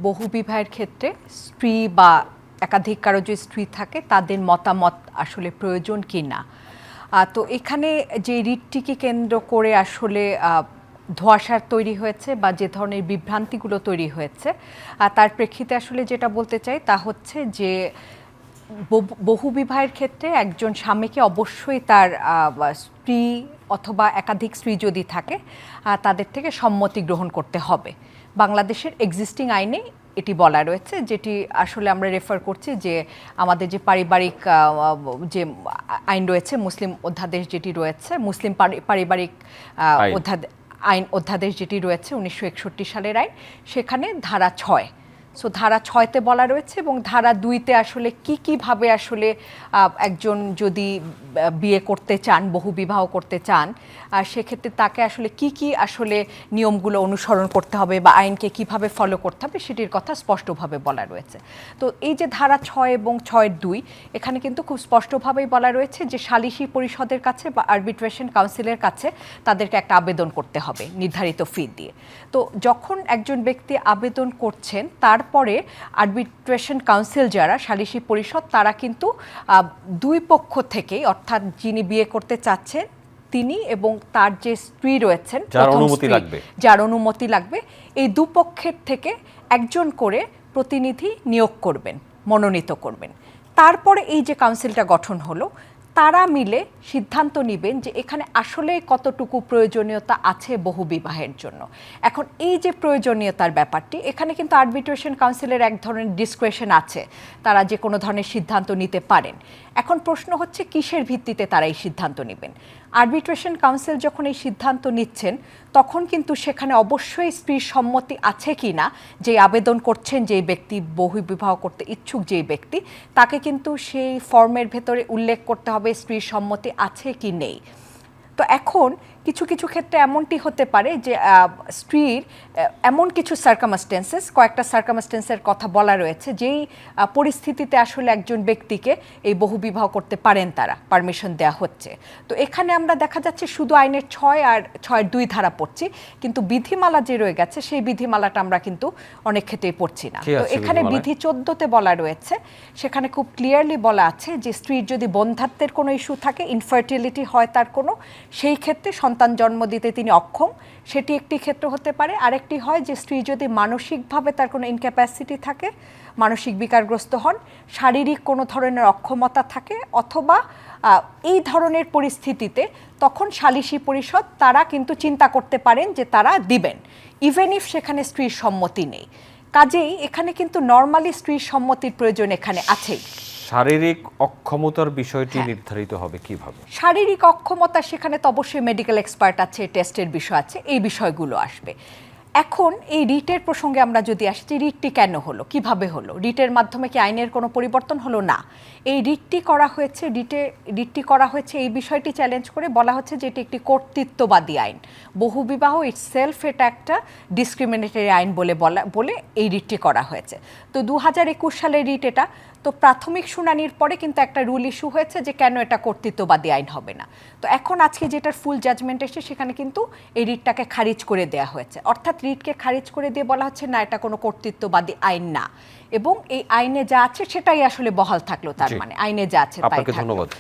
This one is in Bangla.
বহুবিবাহের ক্ষেত্রে স্ত্রী বা একাধিক কারো যদি স্ত্রী থাকে তাদের মতামত আসলে প্রয়োজন কি না। তো এখানে যে রিটটিকে কেন্দ্র করে আসলে ধোঁয়াশা তৈরি হয়েছে বা যে ধরনের বিভ্রান্তিগুলো তৈরি হয়েছে, তার প্রেক্ষিতে আসলে যেটা বলতে চাই তা হচ্ছে যে বহুবিবাহের ক্ষেত্রে একজন স্বামীকে অবশ্যই তার স্ত্রী অথবা একাধিক স্ত্রী যদি থাকে তাদের থেকে সম্মতি গ্রহণ করতে হবে। বাংলাদেশের এক্সিস্টিং আইনে এটি বলা রয়েছে, যেটি আসলে আমরা রেফার করছি যে আমাদের যে পারিবারিক যে আইন রয়েছে, মুসলিম অধ্যাদেশ যেটি রয়েছে, মুসলিম পারিবারিক অধ্যাদেশ যেটি রয়েছে 1961 সালের আইন, সেখানে ধারা 6। সো ধারা 6তে বলা রয়েছে এবং ধারা 2তে আসলে কীভাবে আসলে একজন যদি বিয়ে করতে চান, বহুবিবাহ করতে চান, সেক্ষেত্রে তাকে আসলে কি আসলে নিয়মগুলো অনুসরণ করতে হবে বা আইনকে কিভাবে ফলো করতে হবে সেটির কথা স্পষ্টভাবে বলা রয়েছে। তো এই যে ধারা 6 এবং 6(2) এখানে কিন্তু খুব স্পষ্টভাবেই বলা রয়েছে যে সালিসি পরিষদের কাছে বা আরবিট্রেশন কাউন্সিলের কাছে তাদেরকে একটা আবেদন করতে হবে নির্ধারিত ফি দিয়ে। তো যখন একজন ব্যক্তি আবেদন করছেন, তারপরে আরবিট্রেশন কাউন্সিল যারা সালিসি পরিষদ, তারা কিন্তু দুই পক্ষ থেকেই, অর্থাৎ যিনি বিয়ে করতে চাচ্ছেন তিনি এবং তার যে স্ত্রী রয়েছেন, যার অনুমতি লাগবে, এই দুপক্ষের থেকে একজন করে প্রতিনিধি নিয়োগ করবেন, মনোনীত করবেন। তারপরে এই যে কাউন্সিলটা গঠন হলো, তারা মিলে সিদ্ধান্ত নেবেন যে এখানে আসলে কতটুকু প্রয়োজনীয়তা আছে বহুবিবাহের জন্য। এখন এই যে প্রয়োজনীয়তার ব্যাপারটি, এখানে কিন্তু আরবিট্রেশন কাউন্সিলের এক ধরনের ডিসক্রেশন আছে, তারা যে কোনো ধরনের সিদ্ধান্ত নিতে পারেন। এখন প্রশ্ন হচ্ছে কিসের ভিত্তিতে তারা এই সিদ্ধান্ত নেবেন। আরবিট্রেশন কাউন্সিল যখন এই সিদ্ধান্ত নিচ্ছেন, তখন কিন্তু সেখানে অবশ্যই স্ত্রীর সম্মতি আছে কি না, যে আবেদন করছেন যেই ব্যক্তি, বহুবিবাহ করতে ইচ্ছুক যেই ব্যক্তি, তাকে কিন্তু সেই ফর্মের ভেতরে উল্লেখ করতে হবে স্ত্রীর সম্মতি আছে কি নেই। তো এখন কিছু কিছু ক্ষেত্রে এমনটি হতে পারে যে স্ত্রীর এমন কিছু সার্কামস্টেন্সেস, কয়েকটা সার্কামস্টেন্সের কথা বলা রয়েছে, যেই পরিস্থিতিতে আসলে একজন ব্যক্তিকে এই বহুবিবাহ করতে পারেন, তারা পারমিশন দেওয়া হচ্ছে। তো এখানে আমরা দেখা যাচ্ছে শুধু আইনের 6 আর 6(2) ধারা পড়ছি, কিন্তু বিধিমালা যে রয়ে গেছে সেই বিধিমালাটা আমরা কিন্তু অনেক ক্ষেত্রেই পড়ছি না। তো এখানে বিধি 14তে বলা রয়েছে, সেখানে খুব ক্লিয়ারলি বলা আছে যে স্ত্রীর যদি বন্ধ্যাত্বের কোনো ইস্যু থাকে, ইনফার্টিলিটি হয় তার কোনো, সেই ক্ষেত্রে সন্তান জন্ম দিতে তিনি অক্ষম, সেটি একটি ক্ষেত্র হতে পারে। আরেকটি হয় যে স্ত্রী যদি মানসিকভাবে তার কোনো ইনক্যাপাসিটি থাকে, মানসিক বিকারগ্রস্ত হন, শারীরিক কোনো ধরনের অক্ষমতা থাকে, অথবা এই ধরনের পরিস্থিতিতে তখন সালিসি পরিষদ তারা কিন্তু চিন্তা করতে পারেন যে তারা দিবেন, ইভেন ইফ সেখানে স্ত্রীর সম্মতি নেই। কাজেই এখানে কিন্তু নর্মালি স্ত্রীর সম্মতির প্রয়োজন এখানে আছেই। শারীরিক অক্ষমতার বিষয়টি নির্ধারিত হবে কিভাবে? শারীরিক অক্ষমতা, সেখানে তো অবশ্যই মেডিকেল এক্সপার্ট আছে, টেস্টের বিষয় আছে, এই বিষয়গুলো আসবে। এখন এই রিটের প্রসঙ্গে আমরা যদি আসি, রিটটি কেন হলো, কিভাবে হলো, রিটের মাধ্যমে কি আইনের কোনো পরিবর্তন হলো? না, এই রিটটি করা হয়েছে এই বিষয়টি চ্যালেঞ্জ করে। বলা হচ্ছে যে এটি একটি কর্তৃত্ববাদী আইন, বহুবিবাহ ইটসেলফ এটা একটা ডিসক্রিমিনেটরি আইন বলে এই রিটটি করা হয়েছে। তো 2021 সালের রিট এটা। তো প্রাথমিক শুনানির পরে কিন্তু একটা রুল ইস্যু হয়েছে যে কেন এটা কর্তৃত্ববাদী আইন হবে না। তো এখন আজকে যেটার ফুল জাজমেন্ট এসেছে, সেখানে কিন্তু এই রিটটাকে খারিজ করে দেওয়া হয়েছে। অর্থাৎ রিটকে খারিজ করে দিয়ে বলা হচ্ছে না, এটা কোনো কর্তৃত্ববাদী আইন না, এবং এই আইনে যা আছে সেটাই আসলে বহাল থাকলো, তার মানে আইনে যা আছে তাই থাকলো।